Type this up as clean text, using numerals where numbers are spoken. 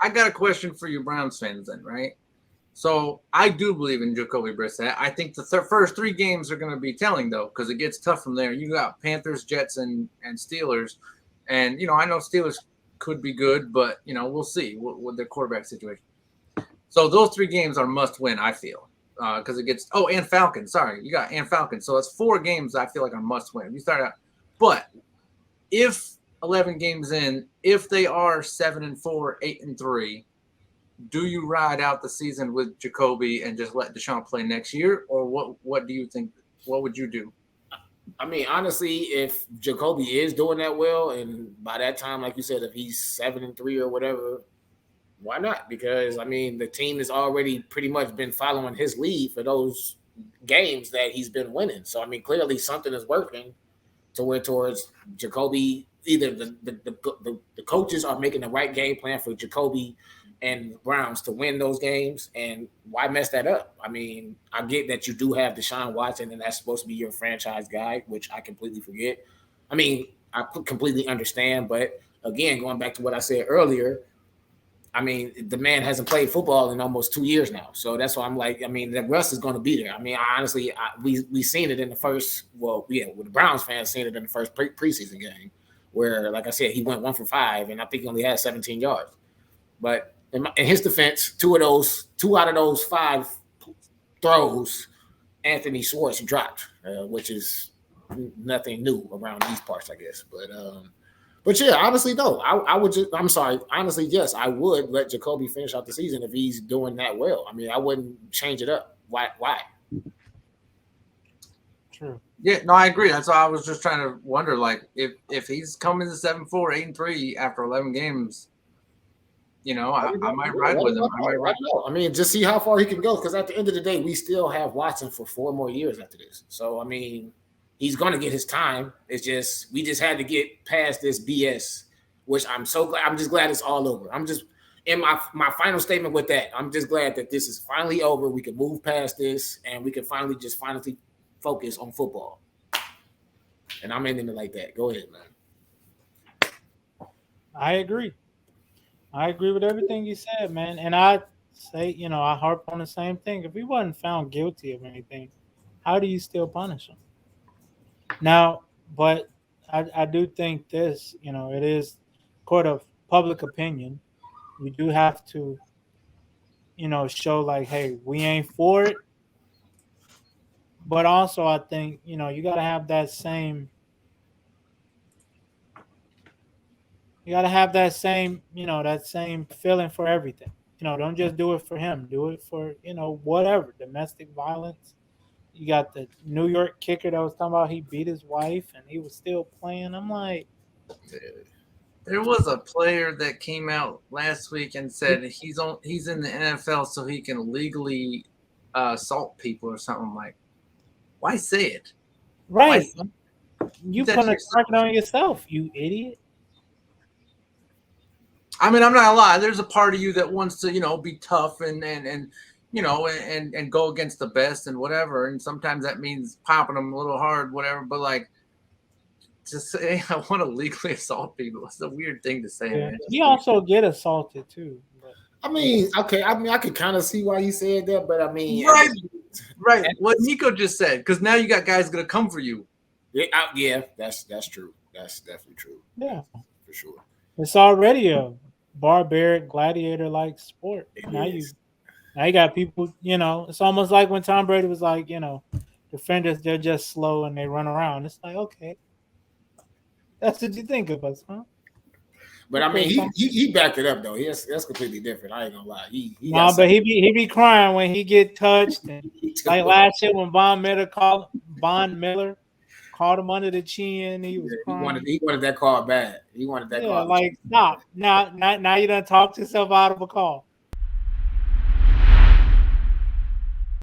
I got a question for you Browns fans then, right? So I do believe in Jacoby Brissett. I think the first 3 games are going to be telling, though, because it gets tough from there. You got Panthers, Jets, and Steelers. And, I know Steelers could be good, but, we'll see with their quarterback situation. So those 3 games are must win, I feel, because it gets – and Falcons. Sorry, you got and Falcons. So it's 4 games I feel like are must win. You start out – but if 11 games in, if they are 7-4, 8-3 – do you ride out the season with Jacoby and just let Deshaun play next year, or what do you think? What would you do? I mean, honestly, if Jacoby is doing that well, and by that time, like you said, if he's 7-3 or whatever, why not? Because I mean, the team has already pretty much been following his lead for those games that he's been winning. So I mean, clearly something is working towards Jacoby. Either the coaches are making the right game plan for Jacoby and Browns to win those games, and why mess that up? I mean, I get that you do have Deshaun Watson, and that's supposed to be your franchise guy, which I completely forget. I mean, I completely understand, but again, going back to what I said earlier, I mean, the man hasn't played football in almost 2 years now, so that's why I'm like, I mean, the rust is going to be there. I mean, we seen it in the first, with the Browns fans seen it in the first preseason game, where, like I said, he went 1 for 5, and I think he only had 17 yards, but in his defense, 2 out of those 5 throws, Anthony Schwartz dropped, which is nothing new around these parts, I guess. But yeah, honestly, no. I would just. I'm sorry. Honestly, yes, I would let Jacoby finish out the season if he's doing that well. I mean, I wouldn't change it up. Why? True. Yeah, no, I agree. That's why I was just trying to wonder, like, if he's coming to 7-4, 8-3 after 11 games. I might ride with him. I mean, just see how far he can go. Because at the end of the day, we still have Watson for 4 more years after this. So, I mean, he's going to get his time. It's just we just had to get past this BS, which I'm so glad. I'm just glad it's all over. I'm just in my final statement with that. I'm just glad that this is finally over. We can move past this, and we can finally focus on football. And I'm ending it like that. Go ahead, man. I agree with everything you said, man. And I say, I harp on the same thing. If he wasn't found guilty of anything, how do you still punish him? Now, but I do think this, it is court of public opinion. We do have to, show like, hey, we ain't for it. But also I think, you got to have that same that same feeling for everything. Don't just do it for him. Do it for, whatever. Domestic violence. You got the New York kicker that was talking about he beat his wife and he was still playing. I'm like, there was a player that came out last week and said he's in the NFL so he can legally assault people or something. Like, why say it? Right. You put a target on yourself, you idiot. I mean, I'm not gonna lie. There's a part of you that wants to, be tough and go against the best and whatever. And sometimes that means popping them a little hard, whatever. But like, to say I want to legally assault people, it's a weird thing to say. Yeah. You also get assaulted too. But. I mean, okay. I mean, I could kind of see why you said that, but I mean, right. What Nico just said, because now you got guys gonna come for you. Yeah, that's true. That's definitely true. Yeah, for sure. It's already a barbaric gladiator-like sport. Now you got people. It's almost like when Tom Brady was like, defenders, they're just slow and they run around. It's like, okay, that's what you think of us, huh? But I mean, he backed it up though. That's completely different. I ain't gonna lie. But he be crying when he get touched. And like last year when Von Miller called him under the chin. He was crying. He wanted that call bad. He wanted that call. Like stop. Now you done talked yourself out of a call.